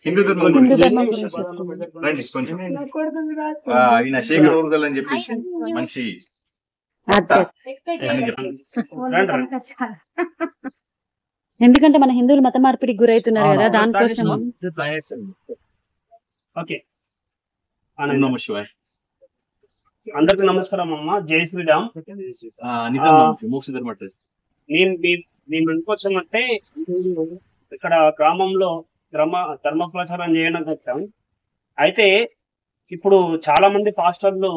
హిందూ ధర్మం గురించి కొంచెం ఈయన శేఖర్ ఊరుదల్ అని చెప్పి మనిషి ఎందుకంటే మన హిందువులు మత మార్పిడికి గురవుతున్నారు కదా, దానికోసం. అందరికి నమస్కారం అమ్మ, జై శ్రీరామ్. నేను ఎందుకొచ్చామంటే ఇక్కడ గ్రామంలో ధర్మ ప్రచారం చేయడానికి వచ్చాం. అయితే ఇప్పుడు చాలా మంది పాస్టర్లు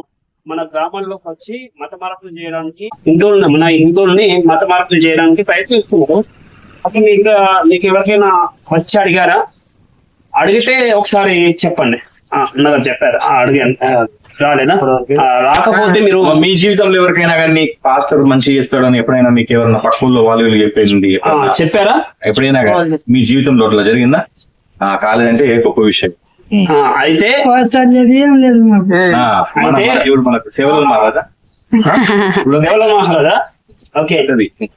మన గ్రామాల్లోకి వచ్చి మత మార్పులు చేయడానికి మన హిందువుల్ని మత మార్పులు చేయడానికి ప్రయత్నిస్తున్నారు. అప్పుడు మీకు ఎవరికైనా వచ్చి అడిగారా? అడిగితే ఒకసారి చెప్పండి. అన్నగారు చెప్పారు, అడిగాను. రాలేదా? రాకపోతే మీరు మీ జీవితంలో ఎవరికైనా కానీ పాస్టర్ మంచిగా చేస్తాడని ఎప్పుడైనా మీకు ఎవరైనా పక్కల్లో వాళ్ళు చెప్పేది చెప్పారా? ఎప్పుడైనా మీ జీవితంలో అట్లా జరిగిందా? కాలేదంటే గొప్ప విషయం. అయితే మనకు సేవలాల్ మహారాజా ఓకే,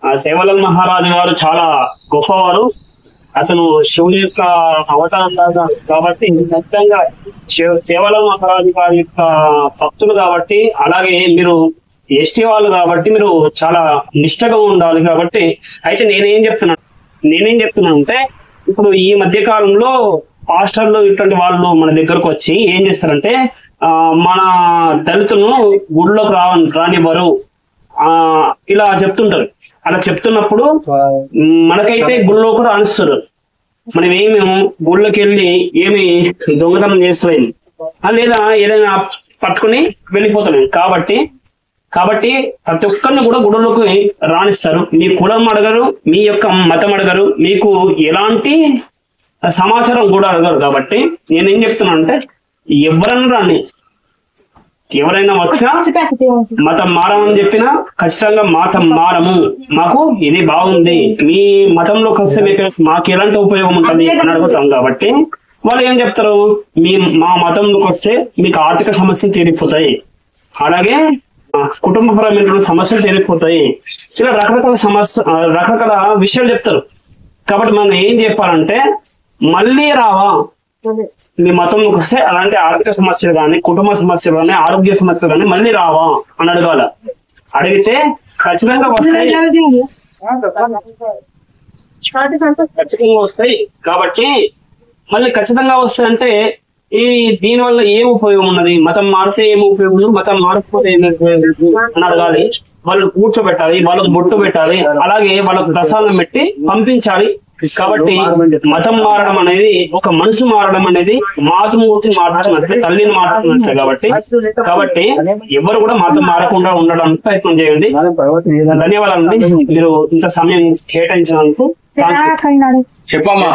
ఆ సేవలాల్ మహారాజు గారు చాలా గొప్పవారు. అతను శివుడి యొక్క అవతారం కాబట్టి ఖచ్చితంగా సేవలాల్ మహారాజు గారి యొక్క భక్తులు కాబట్టి, అలాగే మీరు ఎస్టీ వాళ్ళు కాబట్టి మీరు చాలా నిష్టగా ఉండాలి కాబట్టి. అయితే నేనేం చెప్తున్నా అంటే ఇప్పుడు ఈ మధ్య కాలంలో పాస్టర్లు ఇటువంటి వాళ్ళు మన దగ్గరకు వచ్చి ఏం చేస్తారంటే మన దళితులను గుడిలోకి రానివ్వరు ఇలా చెప్తుంటారు. అలా చెప్తున్నప్పుడు మనకైతే గుళ్ళో కూడా రానిస్తారు. మనం ఏమి గుళ్ళకి వెళ్ళి ఏమి దొంగతనం చేస్తలేదు, లేదా ఏదైనా పట్టుకుని వెళ్ళిపోతలేదు. కాబట్టి ప్రతి ఒక్కరిని కూడా గుడిలోకి రాణిస్తారు. మీ కులం అడగరు, మీ యొక్క మతం అడగరు, మీకు ఎలాంటి సమాచారం కూడా అడగరు. కాబట్టి నేనేం చెప్తున్నా అంటే ఎవరైనా రాని, ఎవరైనా వచ్చినా మతం మారమని చెప్పినా ఖచ్చితంగా మతం మారము, మాకు ఇది బాగుంది, మీ మతంలోకి వస్తే మాకు ఎలాంటి ఉపయోగం ఉంటుంది అని అడుగుతాం. కాబట్టి వాళ్ళు ఏం చెప్తారు, మా మతంలోకి వస్తే మీకు ఆర్థిక సమస్యలు తీరిపోతాయి, అలాగే కుటుంబపరమైన సమస్యలు తీరిపోతాయి, ఇలా రకరకాల విషయాలు చెప్తారు. కాబట్టి మనం ఏం చెప్పాలంటే మళ్ళీ రావా మీ మతంలోకి వస్తే అలాంటి ఆర్థిక సమస్యలు కానీ, కుటుంబ సమస్యలు కానీ, ఆరోగ్య సమస్యలు కానీ మళ్ళీ రావా అని అడగాల. అడిగితే ఖచ్చితంగా వస్తాయి. కాబట్టి మళ్ళీ ఖచ్చితంగా వస్తాయంటే దీనివల్ల ఏం ఉపయోగం ఉన్నది, మతం మారితే ఏం ఉపయోగం, మతం మారకపోతే ఏం ఉపయోగం అని అడగాలి. వాళ్ళు కూర్చోబెట్టాలి, వాళ్ళకు బొట్టు పెట్టాలి, అలాగే వాళ్ళకు ప్రసాదం పెట్టి పంపించాలి. కాబట్టి మతం మారడం అనేది, ఒక మనసు మారడం అనేది మాతృమూర్తిని మార్చడం, తల్లిని మార్చడం. కాబట్టి ఎవరు కూడా మతం మారకుండా ఉండడానికి ప్రయత్నం చేయండి. ధన్యవాదాలండి మీరు ఇంత సమయం కేటాయించినందుకు. చెప్పమ్మా.